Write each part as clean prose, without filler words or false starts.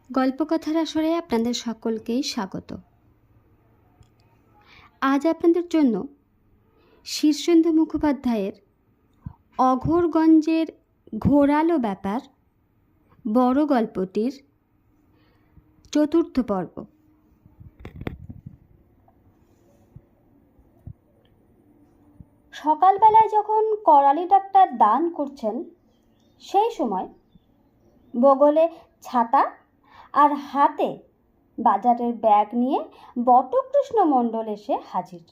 গল্পকথার আসরে আপনাদের সকলকেই স্বাগত। আজ আপনাদের জন্য শীর্ষেন্দু মুখোপাধ্যায়ের অঘোরগঞ্জের ঘোরালো ব্যাপার বড় গল্পটির চতুর্থ পর্ব। সকালবেলায় যখন করালি ডাক্তার দান করছেন, সেই সময় বগলে ছাতা আর হাতে বাজারের ব্যাগ নিয়ে বটকৃষ্ণ মণ্ডল এসে হাজির।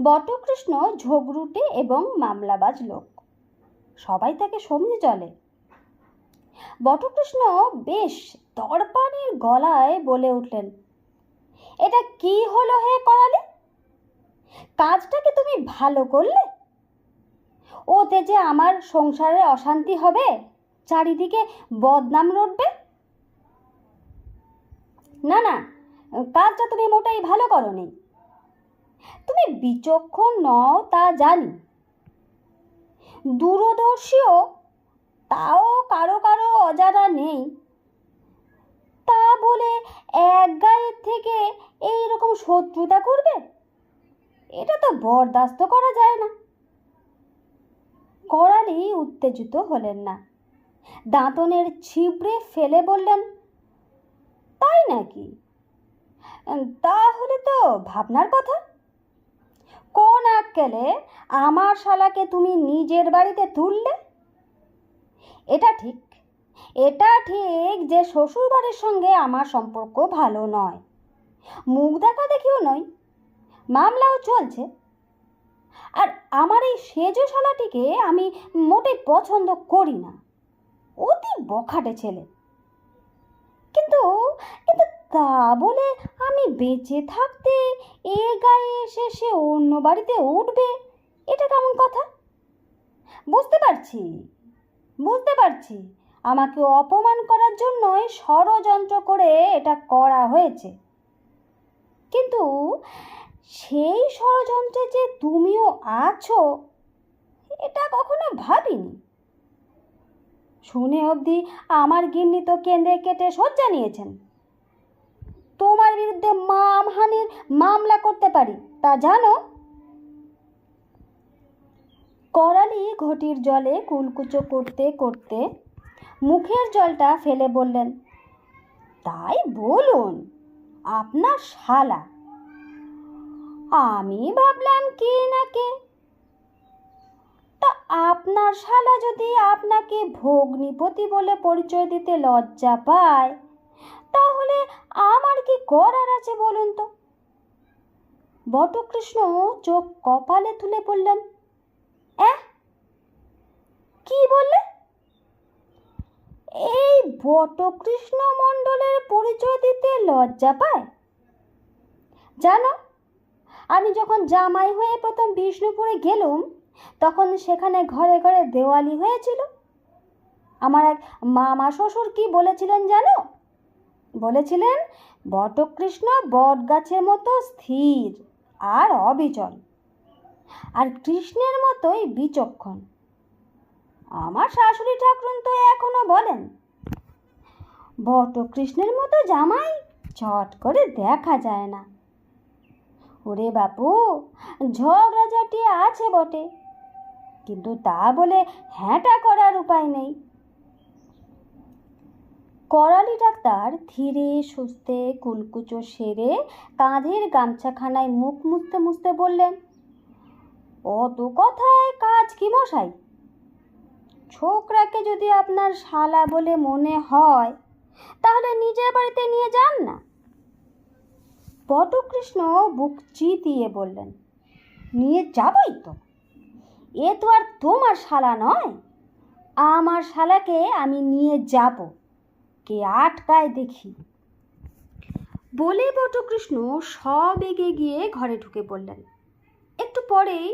বটকৃষ্ণ ঝগড়ুটে এবং মামলাবাজ লোক, সবাই তাকে সমঝে চলে। বটকৃষ্ণ বেশ দরপানির গলায় বলে উঠলেন, এটা কি হলো হে করালি? কাজটাকে তুমি ভালো করলে? ওতে যে আমার সংসারে অশান্তি হবে, চারিদিকে বদনাম রটবে। না না, কাজটা তুমি মোটেই ভালো করনি। তুমি বিচক্ষণ নও তা জানি, দূরদর্শীও তাও কারো কারো অজানা নেই। তা বলে এক গায়ের থেকে এইরকম শত্রুতা করবে? এটা তো বরদাস্ত করা যায় না। করালি উত্তেজিত হলেন না, দাঁতনের ছিবড়ে ফেলে বললেন, তাই নাকি? তাহলে তো ভাবনার কথা। কোন আক্কেলে আমার শালাকে তুমি নিজের বাড়িতে তুললে? এটা ঠিক যে শ্বশুর বাড়ির সঙ্গে আমার সম্পর্ক ভালো নয়, মুখ দেখা দেখিও নয়, মামলাও চলছে। আর আমার এই সেজো শালাটিকে আমি মোটেই পছন্দ করি না, অতি বখাটে ছেলে। কিন্তু কিন্তু তা বলে আমি বেঁচে থাকতে এ গায়ে এসে সে অন্য বাড়িতে উঠবে, এটা কেমন কথা? বুঝতে পারছি আমাকে অপমান করার জন্যই ষড়যন্ত্র করে এটা করা হয়েছে, কিন্তু সেই ষড়যন্ত্রে যে তুমিও আছো এটা কখনো ভাবিনি। শুনে অবধি আমার গিন্নি তো কেঁদে কেটে শয্যা নিয়েছেন। তোমার বিরুদ্ধে মানহানির মামলা করতে পারি, তা জানো? করালি ঘটির জলে কুলকুচো করতে করতে মুখের জলটা ফেলে বললেন, তাই বলুন, আপনার শালা। আমি ভাবলাম কে না কে। তা আপনার শালা যদি আপনাকে ভগ্নিপতি বলে পরিচয় দিতে লজ্জা পায়, তাহলে আমার কি করার আছে বলুন তো? বটকৃষ্ণ চোখ কপালে তুলে বললেন, কি বললে? এই বটকৃষ্ণ মণ্ডলের পরিচয় দিতে লজ্জা পায়? জানো, আমি যখন জামাই হয়ে প্রথম বিষ্ণুপুরে গেলুম, তখন সেখানে ঘরে ঘরে দেওয়ালি হয়েছিল। আমার এক মামা শ্বশুর কি বলেছিলেন জানো? বলেছিলেন, বটকৃষ্ণ বট গাছের মতো স্থির আর অবিচল, আর কৃষ্ণের মতোই বিচক্ষণ। আমার শাশুড়ি ঠাকুরন তো এখনো বলেন, বটকৃষ্ণের মতো জামাই চট করে দেখা যায় না। ওরে বাপু, ঝগড়াঝাটি আছে বটে, কিন্তু তা বলে হ্যাঁটা করার উপায় নেই। করালি ডাক্তার ধীরে সুস্থে কুলকুচো সেরে কাঁধের গামছাখানায় মুখ মুছতে মুছতে বললেন, অত কথায় কাজ কি মশাই? ছোকরাকে যদি আপনার শালা বলে মনে হয়, তাহলে নিজের বাড়িতে নিয়ে যান না। বটকৃষ্ণ বুক চিতিয়ে বললেন, নিয়ে যাবই তো। এ তো আর তোমার শালা নয়, আমার শালাকে আমি নিয়ে যাব, কে আটকায় দেখি। বলে বটকৃষ্ণ সবেগে গিয়ে ঘরে ঢুকে পড়লেন। একটু পরেই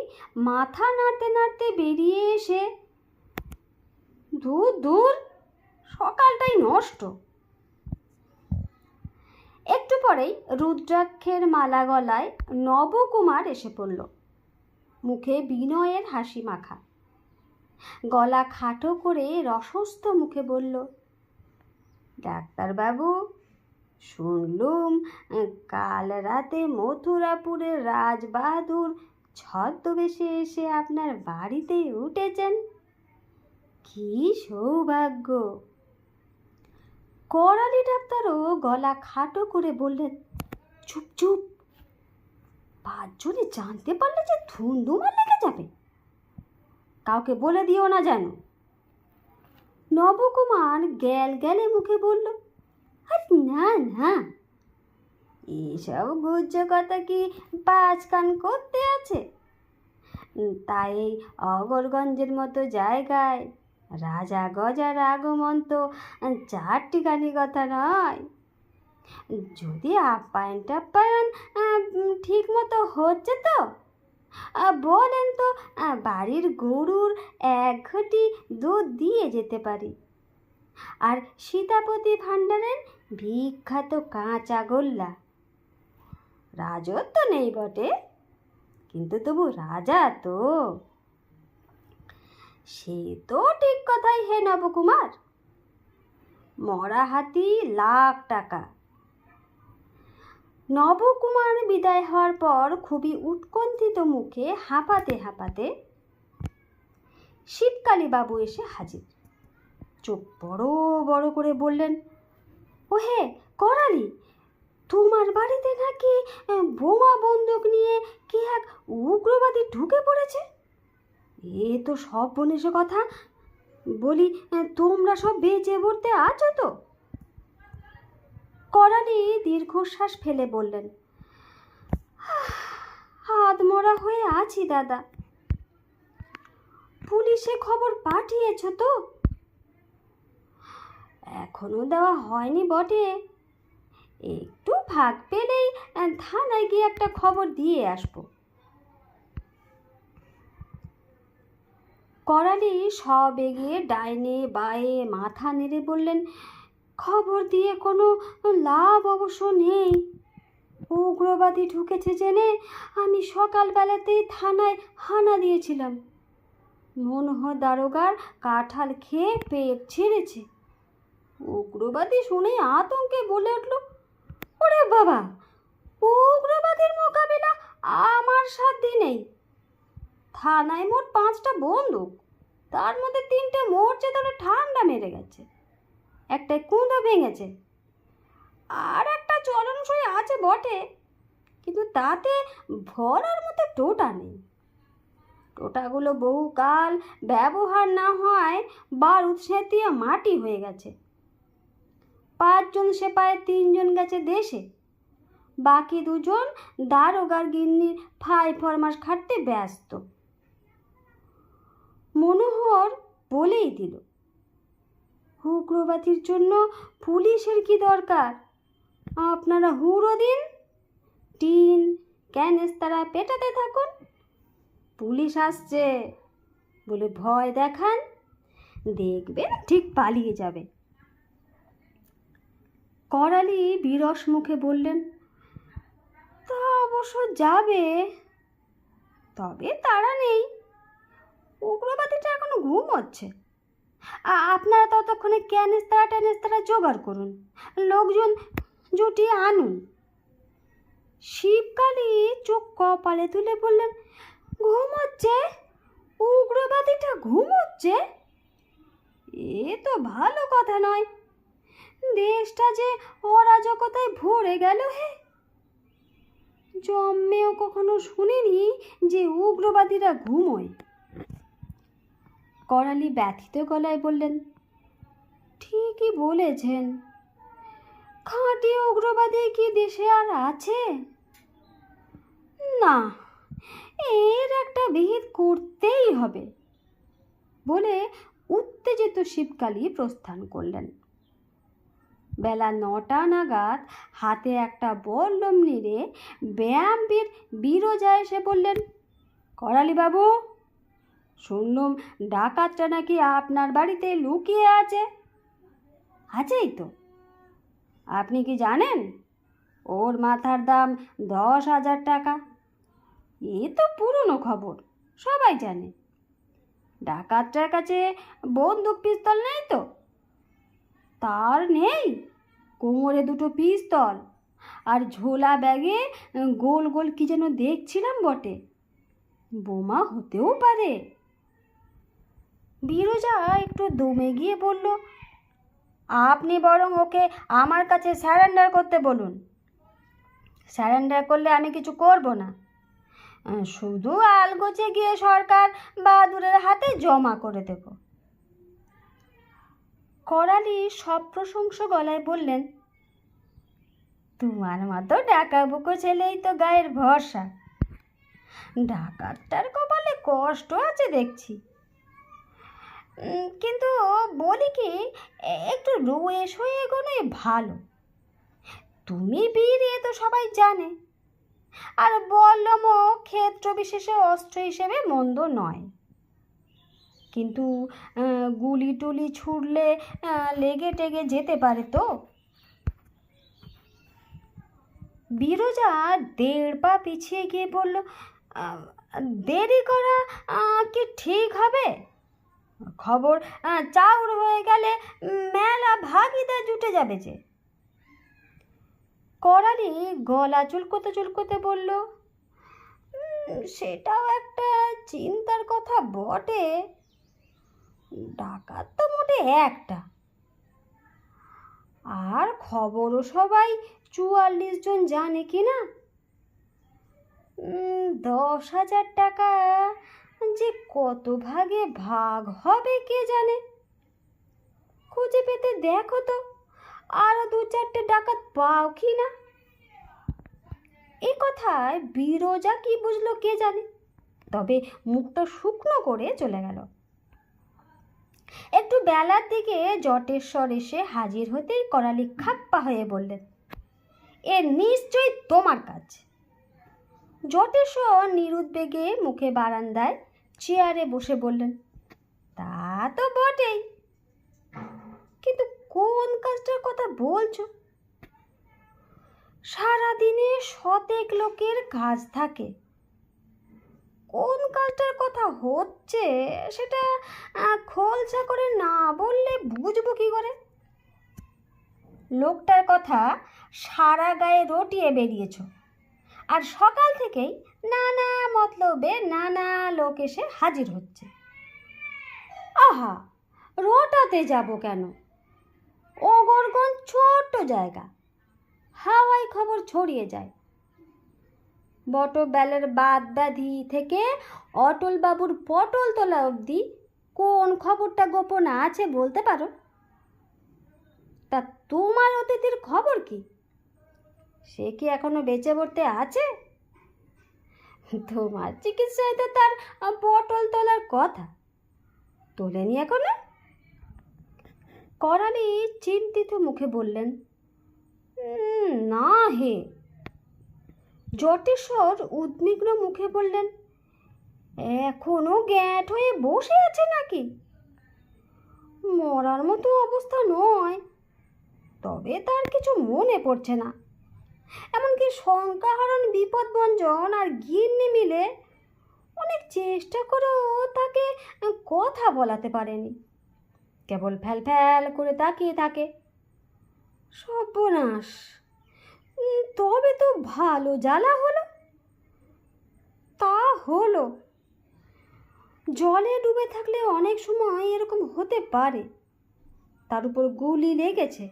মাথা নাড়তে নাড়তে বেরিয়ে এসে, দূর সকালটাই নষ্ট। একটু পরেই রুদ্রাক্ষের মালা গলায় নবকুমার এসে পড়ল, মুখে বিনয়ের হাসি মাখা। গলা খাটো করে রসস্থ মুখে বলল, ডাক্তারবাবু, শুনলুম কাল রাতে মথুরাপুরের রাজবাহাদুর ছদ্মবেশে এসে আপনার বাড়িতেই উঠেছেন। কি সৌভাগ্য! করালি ডাক্তারও গলা খাটো করে বললেন, চুপ চুপ, পাঁচজনে জানতে পারলে যে ধুমধুমার লেগে যাবে। কাউকে বলে দিও না যেন। নবকুমার গ্যাল গ্যালে মুখে বলল, না না, এসব গুজ্জ কথা কি পাঁচ কান করতে আছে? তাই এই অগরগঞ্জের মতো জায়গায় রাজা গজার আগমন তো চারটিখানি কথা নয়। যদি আপ্যায়ন ঠিক মতো হচ্ছে তো বলেন তো, বাড়ির গরুর এক ঘটি দুধ দিয়ে যেতে পারি। আর সীতাপতি ভাণ্ডারের বিখ্যাত কাঁচা গোল্লা। রাজত্ব নেই বটে, কিন্তু তবু রাজা তো। সে তো ঠিক কথাই হে নবকুমার, মরা হাতি লাখ টাকা। নবকুমার বিদায় হওয়ার পর খুবই উৎকণ্ঠিত মুখে হাঁপাতে হাঁপাতে শিবকালী বাবু এসে হাজির। চোখ বড় বড় করে বললেন, ও হে করালি, তোমার বাড়িতে নাকি বোমা বন্দুক নিয়ে কি এক উগ্রবাদী ঢুকে পড়েছে? এ তো সব বনেছে কথা। বলি, তোমরা সব বেঁচে পড়তে আছো তো? করালি দীর্ঘশ্বাস ফেলে বললেন, হাত মরা হয়ে আছি দাদা। পুলিশে খবর পাঠিয়েছ তো? এখনো দেওয়া হয়নি বটে, একটু ভাগ পেলেই থানায় গিয়ে একটা খবর দিয়ে আসবো। করালি সব এগিয়ে ডাইনে বায়ে মাথা নেড়ে বললেন, খবর দিয়ে কোনো লাভ অবশ্য নেই। উগ্রবাদী ঢুকেছে জেনে আমি সকালবেলাতেই থানায় হানা দিয়েছিলাম। মনোহর দারোগার কাঁঠাল খেয়ে পেট ছিঁড়েছে। উগ্রবাদী শুনে আতঙ্কে বলে উঠল, ওরে বাবা, উগ্রবাদীর মোকাবিলা আমার সাধ্যি নেই। থানায় মোট 5টা বন্দুক, তার মধ্যে 3টে মরচে ধরে ঠান্ডা মেরে গেছে, একটাই কুঁদো ভেঙেছে, আর একটা চলনসই আছে বটে, কিন্তু তাতে ভরার মতো টোটা নেই। টোটাগুলো বহুকাল ব্যবহার না হয় বারুদ সেঁতিয়ে মাটি হয়ে গেছে। 5 জন সেপাই 3 জন গেছে দেশে, বাকি 2 জন দারোগার গিন্নির ফাই ফরমাস খাটতে ব্যস্ত। মনোহর বলেই দিল, উগ্রবাদীর জন্য পুলিশের কি দরকার? আপনারা হুড়ো দিন, টিন ক্যানেস্তারা পেটাতে থাকুন, পুলিশ আসছে বলে ভয় দেখান, দেখবেন ঠিক পালিয়ে যাবে। করালি বিরস মুখে বললেন, তা অবশ্য যাবে, তবে তারা নেই। উগ্রবাদীটা এখনো ঘুমোচ্ছে। আপনারা ততক্ষণে ক্যানেস্তারা জোগাড় করুন, লোকজন জুটিয়ে আনুন। শিবকালী চোখ কপালে তুলে বললেন, ঘুমোচ্ছে? উগ্রবাদীটা ঘুমোচ্ছে? এ তো ভালো কথা নয়। দেশটা যে অরাজকতায় ভরে গেল হে। জন্মেও কখনো শুনিনি যে উগ্রবাদীরা ঘুমোয়। করালি ব্যথিত গলায় বললেন, ঠিকই বলেছেন, খাঁটি উগ্রবাদী কি দেশে আর আছে? না, এর একটা বিহিত করতেই হবে বলে উত্তেজিত শিবকালী প্রস্থান করলেন। বেলা 9টা নাগাদ হাতে একটা বল্লম নিয়ে ব্যায়ামবীর বিরজা এসে বললেন, করালি বাবু, শুনলুম ডাকাতটা নাকি আপনার বাড়িতে লুকিয়ে আছে। আছেই তো। আপনি কি জানেন ওর মাথার দাম 10,000 টাকা? এ তো পুরনো খবর, সবাই জানে। ডাকাতটার কাছে বন্দুক পিস্তল নেই তো? তার নেই, কোমরে দুটো পিস্তল আর ঝোলা ব্যাগে গোল গোল কি যেন দেখছিলাম বটে। বোমা হতেও পারে। বিরজা একটু দমে গিয়ে বলল, আপনি বরং ওকে আমার কাছে স্যারেন্ডার করতে বলুন। স্যারেন্ডার করলে আমি কিছু করব না, শুধু আলগোছে গিয়ে সরকার বাহাদুরের হাতে জমা করে দেব। করালি সপ্রশংস গলায় বললেন, তোমার মতো ডাকাবুকো ছেলেই তো গায়ের ভরসা। ডাকাতটার কপালে কষ্ট আছে দেখছি। কিন্তু বলি কি, একটু রয়ে সয়ে এগোনো ভালো। তুমি বীর এ তো সবাই জানে, আর বল্লমও ক্ষেত্র বিশেষে অস্ত্র হিসেবে মন্দ নয়। কিন্তু গুলি টুলি ছুড়লে লেগে টেগে যেতে পারে তো। বিরজা 1.5 পা পিছিয়ে গিয়ে বলল, দেরি করা কি ঠিক হবে? খবর চাউর হয়ে গেলে মেলা ভাগিদার জুটে যাবে যে। করালি গলা চুলকোতে চুলকোতে বলল, সেটাও একটা চিন্তার কথা বটে। ডাকাত তো মোটে একটা, আর খবরও সবাই 44 জন জানে কি না। 10,000 টাকা যে কত ভাগে ভাগ হবে কে জানে। খুঁজে পেতে দেখো তো আরো 2-4টে ডাকাত পাও কি না। এই কথায় বিরজা কি বুঝলো কে জানে, তবে মুখটা শুকনো করে চলে গেল। একটু বেলার দিকে জটেশ্বর এসে হাজির হতেই করালি খাপ্পা হয়ে বললেন, এ নিশ্চয়ই তোমার কাজ। জটেশ্বর নিরুদ্বেগে মুখে বারান্দায় চেয়ারে বসে বললেন, তা তো বটেই, কিন্তু কোন কাজটার কথা বলছো? সারাদিনে 100 লোকের কাজ থাকে, কোন কাজটার কথা হচ্ছে সেটা খোলসা করে না বললে বুঝবো কি করে? লোকটার কথা সারা গায়ে রটিয়ে বেরিয়েছ, আর সকাল থেকেই নানা মতলবে নানা লোক এসে হাজির হচ্ছে। আহা, রটাতে যাব কেন? ওগরগঞ্জ ছোট্ট জায়গা, হাওয়ায় খবর ছড়িয়ে যায়। বটবেলের বাদ ব্যাধি থেকে অটল বাবুর পটল তোলা অবধি কোন খবরটা গোপন আছে বলতে পারো? তা তোমার অতিথির খবর কি? সে কি এখনো বেঁচে পড়তে আছে? তোমার চিকিৎসায় তো তার পটল তোলার কথা, তোলেনি এখনো। করালি চিন্তিত মুখে বললেন, না হে। জটেশ্বর উদ্বিগ্ন মুখে বললেন, এখনো গ্যাঁট হয়ে বসে আছে নাকি? মরার মতো অবস্থা নয়, তবে তার কিছু মনে পড়ছে না। এমনকি শঙ্কাহরণ, বিপদভঞ্জন আর গিন্নি মিলে অনেক চেষ্টা করেও তাকে কথা বলাতে পারেনি। কেবল ফ্যাল ফ্যাল করে তাকিয়ে থাকে। সর্বনাশ! তবে তো ভালো জ্বালা হলো। তা হলো, জলে ডুবে থাকলে অনেক সময় এরকম হতে পারে। তার উপর গুলি লেগেছে।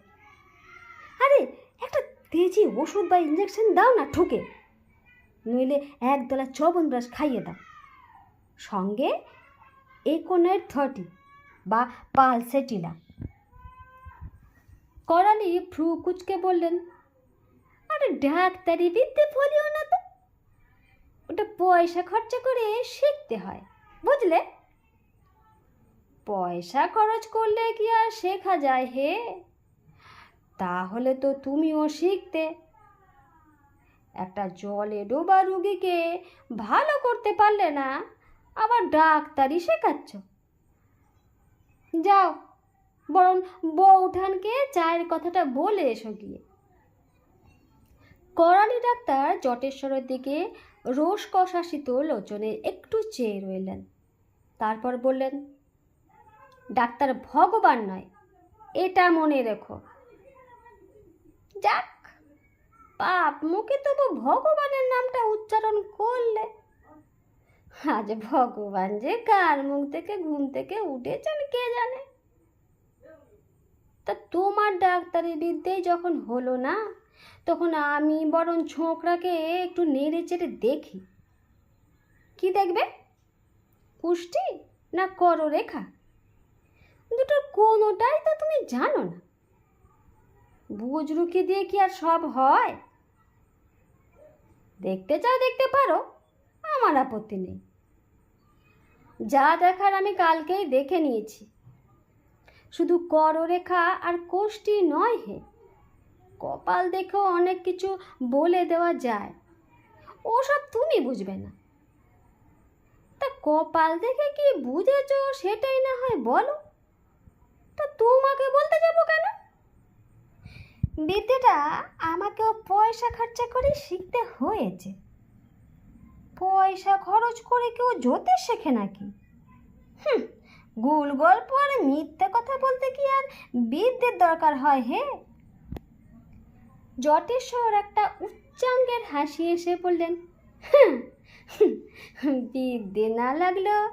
আরে, একটা তেজি ওষুধ বা ইঞ্জেকশন দাও না ঠুকে, নইলে 1 দলা চবনব্রাশ খাইয়ে দাও, সঙ্গে একনের 30 বা পালসেটিলা। করালি ভ্রু কুচকে বললেন, আরে ডাক্তারি বিদ্যে বলিও না তো, ওটা পয়সা খরচা করে শিখতে হয়, বুঝলে? পয়সা খরচ করলে কি আর শেখা যায় হে? তাহলে তো তুমিও শিখতে। একটা জলে ডোবা রুগীকে ভালো করতে পারলে না, আবার ডাক্তারি শেখাচ্ছ। যাও, বরং বউঠানকে চায়ের কথাটা বলে এসো গিয়ে। করালি ডাক্তার জটেশ্বরের দিকে রোষ কষাসিত লোচনে একটু চেয়ে রইলেন। তারপর বললেন, ডাক্তার ভগবান নয়, এটা মনে রেখো। যাক, পাপ মুখে তবু ভগবানের নামটা উচ্চারণ করলে। আজ ভগবান যে কার মুখ থেকে ঘুম থেকে উঠেছেন কে জানে। তা তোমার ডাক্তারি বিদ্যেই যখন হলো না, তখন আমি বরং ছোকরাকে একটু নেড়ে চেড়ে দেখি। কি দেখবে? কুষ্টি না কররেখা? দুটোর কোনোটাই তো তুমি জানো না। বুজরুকি দিয়ে কি আর সব হয়? দেখতে চাও দেখতে পারো, আমার আপত্তি নেই। যা দেখার আমি কালকেই দেখে নিয়েছি। শুধু কররেখা আর কোষ্ঠী নয় হে, কপাল দেখেও অনেক কিছু বলে দেওয়া যায়। ওসব তুমি বুঝবে না। তা কপাল দেখে কি বুঝেছ সেটাই না হয় বলো। তা তোমাকে বলতে যাবো কেন? বিদ্যেটা আমাকেও পয়সা খরচা করে শিখতে হয়েছে। পয়সা খরচ করে কেউ জ্যোতিষ শেখে নাকি? গুল গল্প আর মিথ্যে কথা বলতে কি আর বিদ্যের দরকার হয় হে? জটেশ্বর একটা উচ্চাঙ্গের হাসি এসে বললেন, বিদ্যে না লাগলেও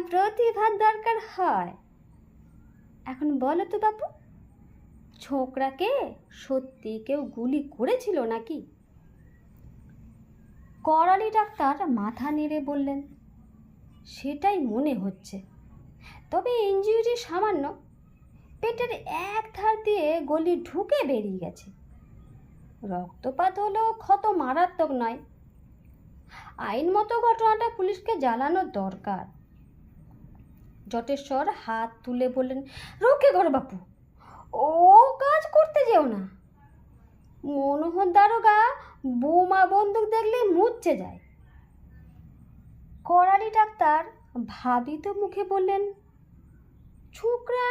প্রতিভার দরকার হয়। এখন বলো তো বাপু, ছোকরাকে সত্যি কেউ গুলি করেছিল নাকি? করালি ডাক্তার মাথা নেড়ে বললেন, সেটাই মনে হচ্ছে। তবে ইনজুরি সামান্য, পেটের এক ধার দিয়ে গলি ঢুকে বেরিয়ে গেছে। রক্তপাত হলেও ক্ষত মারাত্মক নয়। আইন মতো ঘটনাটা পুলিশকে জানানো দরকার। জটেশ্বর হাত তুলে বললেন, রক্ষে করো বাপু, ও কাজ করতে যেও না। মনোহর দারোগা বোমা বন্দুক দেখলে মুচ্ছে যায়। করালি ডাক্তার ভাবিত মুখে বললেন, ছোকরা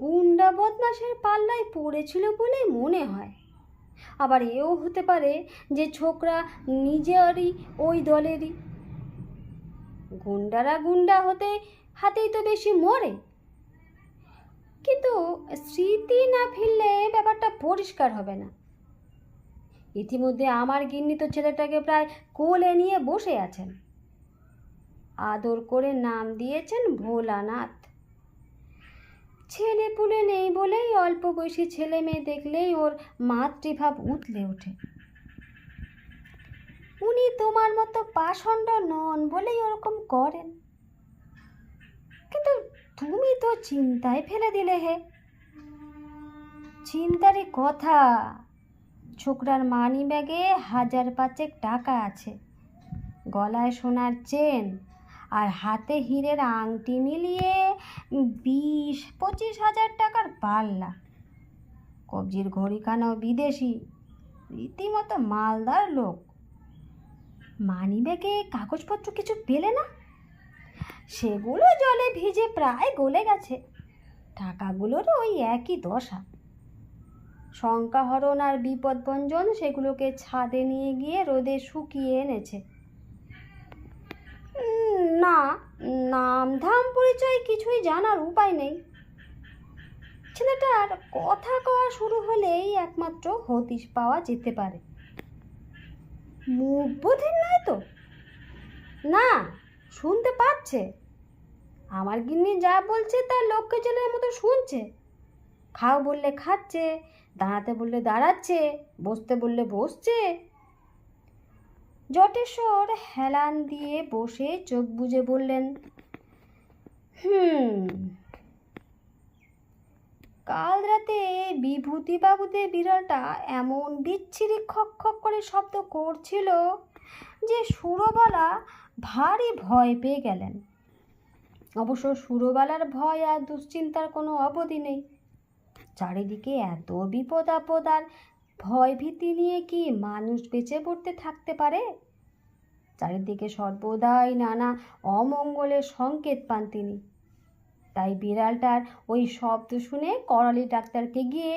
গুন্ডা বদমাশের পাল্লায় পড়েছিল বলে মনে হয়। আবার এও হতে পারে যে ছোকরা নিজেরই ওই দলেরই। গুন্ডারা গুন্ডা হতে হাতেই তো বেশি মরে। কিন্তু স্মৃতি না ফিরলে ব্যাপারটা পরিষ্কার হবে না। ইতিমধ্যে আমার গিন্নি তো ছেলেটাকে প্রায় কোলে নিয়ে বসে আছেন। আদর করে নাম দিয়েছেন ভোলানাথ। ছেলে পুলে নেই বলেই অল্প বয়সী ছেলে মেয়ে দেখলেই ওর মাতৃভাব উতলে ওঠে। উনি তোমার মতো পাষণ্ড নন বলেই ওরকম করেন। কিন্তু তুমি তো চিন্তায় ফেলে দিলে হে। চিন্তারই কথা, ছোকরার মানি ব্যাগে 1000-5 টাকা আছে, গলায় সোনার চেন আর হাতে হীরের আংটি মিলিয়ে 20-25 হাজার টাকার পাল্লা। কবজির ঘড়িখানাও বিদেশি, রীতিমতো মালদার লোক। মানি ব্যাগে কাগজপত্র কিছু পেলে না? সেগুলো জলে ভিজে প্রায় গলে গেছে। টাকাগুলোরও ওই একই দশা। শঙ্কাহরণ আর বিপদভঞ্জন সেগুলোকে ছাদে নিয়ে গিয়ে রোদে শুকিয়ে এনেছে। না, নাম ধাম পরিচয় কিছুই জানার উপায় নেই। ছেলেটার কথা কওয়া শুরু হলেই একমাত্র হদিশ পাওয়া যেতে পারে। মুখ বোধের নয় তো? না, শুনতে পাচ্ছে। আমার গিন্নি যা বলছে তা লক্ষ্য ছেলের মতো শুনছে। খাও বললে খাচ্ছে, দাঁড়াতে বললে দাঁড়াচ্ছে, বসতে বললে বসছে। জটেশ্বর হেলান দিয়ে বসে চোখ বুজে বললেন, কাল রাতে বিভূতিবাবুদের বিড়ালটা এমন বিচ্ছিরি খক খক করে শব্দ করছিল যে সুরবালা ভারী ভয় পেয়ে গেলেন। অবশ্য সুরবালার ভয় আর দুশ্চিন্তার কোনো অবধি নেই। চারিদিকে এত বিপদ আপদ আর ভয় ভীতি নিয়ে কি মানুষ বেঁচে পড়তে থাকতে পারে? চারিদিকে সর্বদাই নানা অমঙ্গলের সংকেত পান তিনি। তাই বিড়ালটার ওই শব্দ শুনে করালি ডাক্তারকে গিয়ে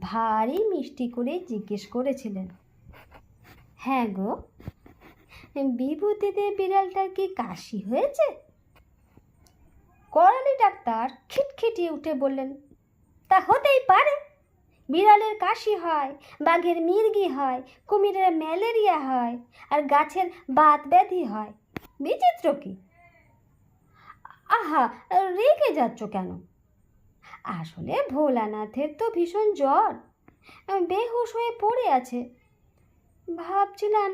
ভারী মিষ্টি করে জিজ্ঞেস করেছিলেন, হ্যাঁ গো, বিভূতিতে বিড়ালটার কি কাশি হয়েছে? করালি ডাক্তার খিটখিটিয়ে উঠে বললেন, তা হতেই পারে। বিড়ালের কাশি হয়, বাঘের মির্গি হয়, কুমিরের ম্যালেরিয়া হয়, আর গাছের বাত ব্যাধি হয়। বিচিত্র কি? আহা, রেগে যাচ্ছ কেন? আসলে ভোলানাথের তো ভীষণ জ্বর, বেহুশ হয়ে পড়ে আছে। ভাবছিলাম,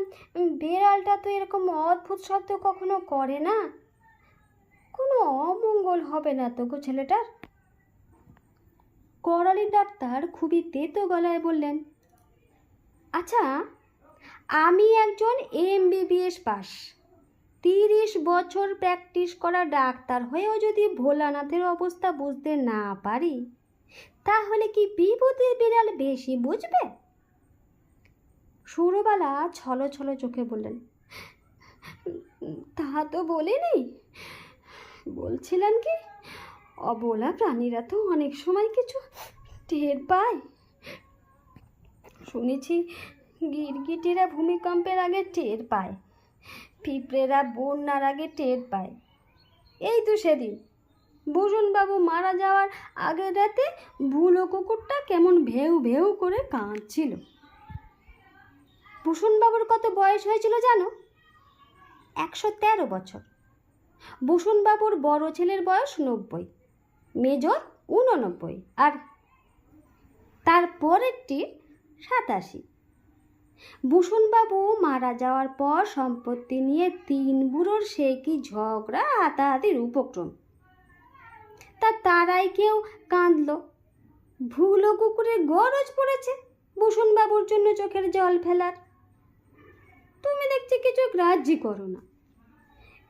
বিড়ালটা তো এরকম অদ্ভুত শব্দ কখনো করে না। কোনো অমঙ্গল হবে না তো গো ছেলেটার? করালি ডাক্তার খুবই তেতো গলায় বললেন, আচ্ছা, আমি একজন MBBS পাস, 30 বছর প্র্যাকটিস করা ডাক্তার হয়েও যদি ভোলানাথের অবস্থা বুঝতে না পারি, তাহলে কি বিভূতির বিড়াল বেশি বুঝবে? সুরবালা ছলো ছলো চোখে বললেন, তা তো বলিনি। বলছিলাম কি, অবলা প্রাণীরা তো অনেক সময় কিছু টের পায়। শুনেছি গিরগিটিরা ভূমিকম্পের আগে টের পায়, পিঁপড়েরা বন্যার আগে টের পায়। এই তো সেদিন ভূষণবাবু মারা যাওয়ার আগের রাতে ভুলো কুকুরটা কেমন ভেউ ভেউ করে কাঁদছিল। ভূষণবাবুর কত বয়স হয়েছিল জানো? 113 বছর। ভূষণবাবুর বড় ছেলের বয়স 90, মেজর 89, আর তার পরেরটির 87। ভূষণবাবু মারা যাওয়ার পর সম্পত্তি নিয়ে 3 বুড়োর সে কি ঝগড়া, হাতাহাতির উপক্রম। তারাই কেউ কাঁদল, ভুলো কুকুরের গরজ পড়েছে ভূষণবাবুর জন্য চোখের জল ফেলার। তুমি দেখছি কিছু গ্রাহ্যই করো না,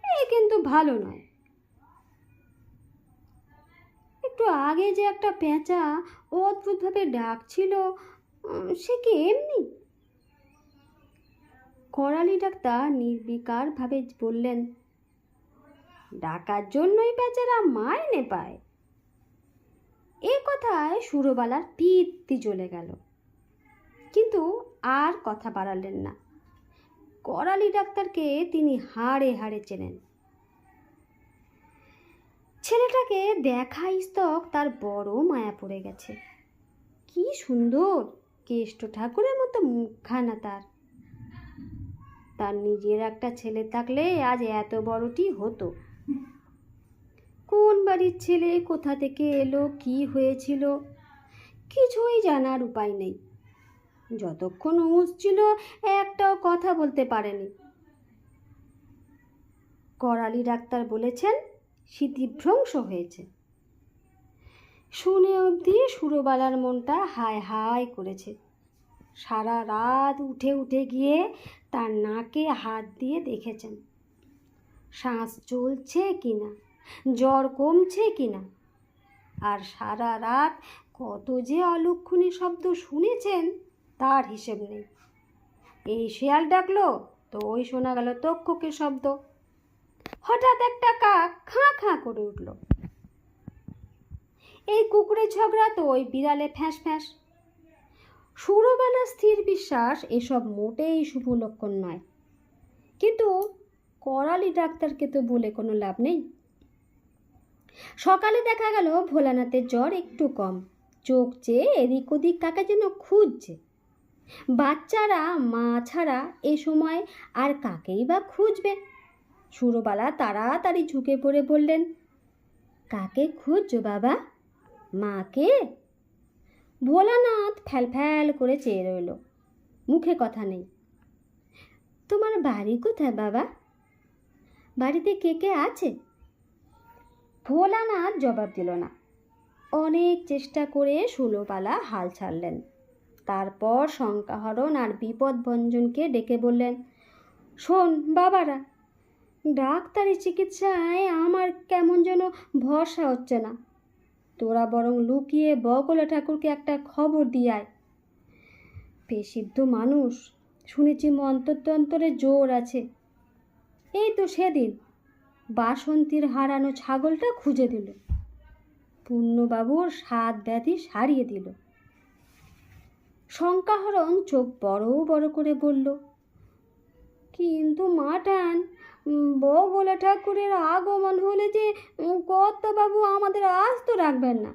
এই কিন্তু ভালো নয়। একটু আগে যে একটা পেঁচা অদ্ভুতভাবে ডাকছিল, সে কি এমনি? করালি ডাক্তার নির্বিকারভাবে বললেন, ডাকার জন্যই বেচারা মাইনে পায়। এ কথায় সুরবালার পিত্তি জ্বলে গেল, কিন্তু আর কথা বাড়ালেন না। করালি ডাক্তারকে তিনি হাড়ে হাড়ে চেনেন। ছেলেটাকে দেখা স্তক তার বড় মায়া পড়ে গেছে। কি সুন্দর কেষ্ট ঠাকুরের মতো মুখখানা তার। তার নিজের একটা ছেলে থাকলে আজ এত বড়টি হতো। কোন বাড়ির ছেলে, কোথা থেকে এলো, কি হয়েছিল, কিছুই জানার উপায় নেই। যতক্ষণ হুঁশ ছিল একটাও কথা বলতে পারেনি। করালি ডাক্তার বলেছেন স্মৃতিভ্রংশ হয়েছে। শুনে অবধি সুরবালার মনটা হায় হায় করেছে। সারা রাত উঠে উঠে গিয়ে তার নাকে হাত দিয়ে দেখেছেন শ্বাস চলছে কিনা, জ্বর কমছে কিনা। আর সারা রাত কত যে অলক্ষণী শব্দ শুনেছেন তার হিসেব নেই। এই শিয়াল ডাকলো তো ওই শোনা গেল তক্ষকের শব্দ। হঠাৎ একটা কাক খাঁ খাঁ করে উঠল। এই কুকুরের ঝগড়া তো ওই বিড়ালে ফ্যাঁস ফ্যাঁস। সুরবালা স্থির বিশ্বাস এসব মোটেই শুভ লক্ষণ নয়, কিন্তু করালি ডাক্তারকে তো বলে কোনো লাভ নেই। সকালে দেখা গেল ভোলানাথের জ্বর একটু কম, চোখ চেয়ে এদিক ওদিক কাকে যেন খুঁজছে। বাচ্চারা মা ছাড়া এ সময় আর কাকেই বা খুঁজবে? সুরবালা তাড়াতাড়ি ঝুঁকে পড়ে বললেন, কাকে খুঁজছো বাবা? মাকে? ভোলানাথ ফ্যাল ফ্যাল করে চেয়ে রইল, মুখে কথা নেই। তোমার বাড়ি কোথায় বাবা? বাড়িতে কে কে আছে? ভোলানাথ জবাব দিল না। অনেক চেষ্টা করে সুরবালা হাল ছাড়লেন। তারপর শঙ্কাহরণ আর বিপদভঞ্জনকে ডেকে বললেন, শোন বাবারা, ডাক্তারি চিকিৎসায় আমার কেমন যেন ভরসা হচ্ছে না। তোরা বরং লুকিয়ে বগলা ঠাকুরকে একটা খবর দিয়ে আয়। পেশিদ্ধ মানুষ, শুনেছি মন্ত্রতন্ত্রে জোর আছে। এই তো সেদিন বাসন্তীর হারানো ছাগলটা খুঁজে দিল, পূর্ণবাবুর 7 ব্যাধি সারিয়ে দিল। শঙ্কাহরণ চোখ বড় বড় করে বলল, কিন্তু মাটান, বগলা ঠাকুরের আগমন হলে যে কর্তাবাবু আমাদের আস্ত রাখবেন না।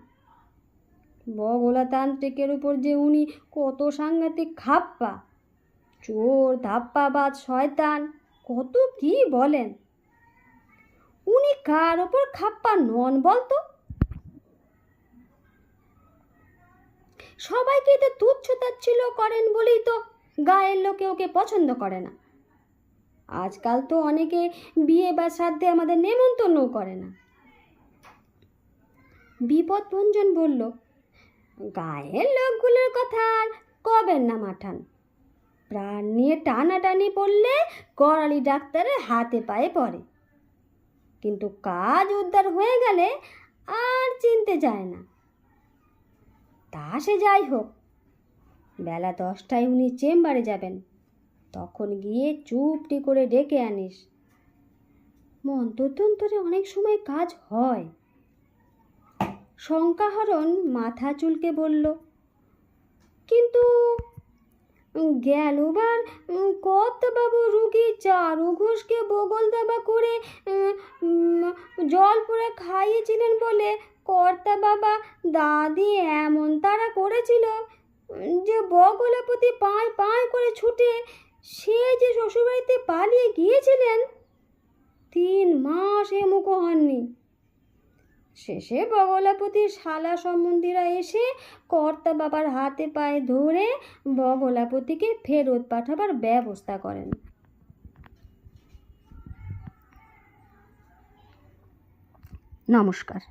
বগলা তান্ত্রিকের উপর যে উনি কত সাংঘাতিক খাপ্পা, চোর ধাপ্পাবাজ শয়তান, কত কি বলেন। উনি কার ওপর খাপ্পা নন বলতো? সবাইকে তো তুচ্ছ তাচ্ছিল্য করেন বলেই তো গায়ের লোকে ওকে পছন্দ করে না। আজকাল তো অনেকে বিয়ে বা শ্রাদ্ধে আমাদের নেমন্তন্নও করে না। বিপদভঞ্জন বলল, গায়ের লোকগুলোর কথা আর কবেন না মাঠান। প্রাণ নিয়ে টানাটানি পড়লে করালি ডাক্তারের হাতে পায়ে পড়ে, কিন্তু কাজ উদ্ধার হয়ে গেলে আর চিনতে যায় না। তা সে যাই হোক, বেলা 10টায় উনি চেম্বারে যাবেন, তখন গিয়ে চুপটি করে ডেকে আনিস। মন্ত্রতন্ত্রে অনেক সময় কাজ হয়। শঙ্কাহরণ মাথা চুলকে বলল, কিন্তু গেলবার কর্তাবাবু রুগী চারু ঘোষকে বগল দাবা করে জল পরে খাইয়েছিলেন বলে কর্তা বাবা দাদি এমন তাড়া করেছিল যে বগলাপতি পায় পায় করে ছুটে সে যে শ্বশুরবাড়িতে পালিয়ে গিয়েছিলেন, 3 মাস এ মুখো হননি। শেষে বগলাপতির শালা সম্বন্ধীরা এসে কর্তা বাবার হাতে পায়ে ধরে বগলাপতিকে ফেরত পাঠাবার ব্যবস্থা করেন। নমস্কার।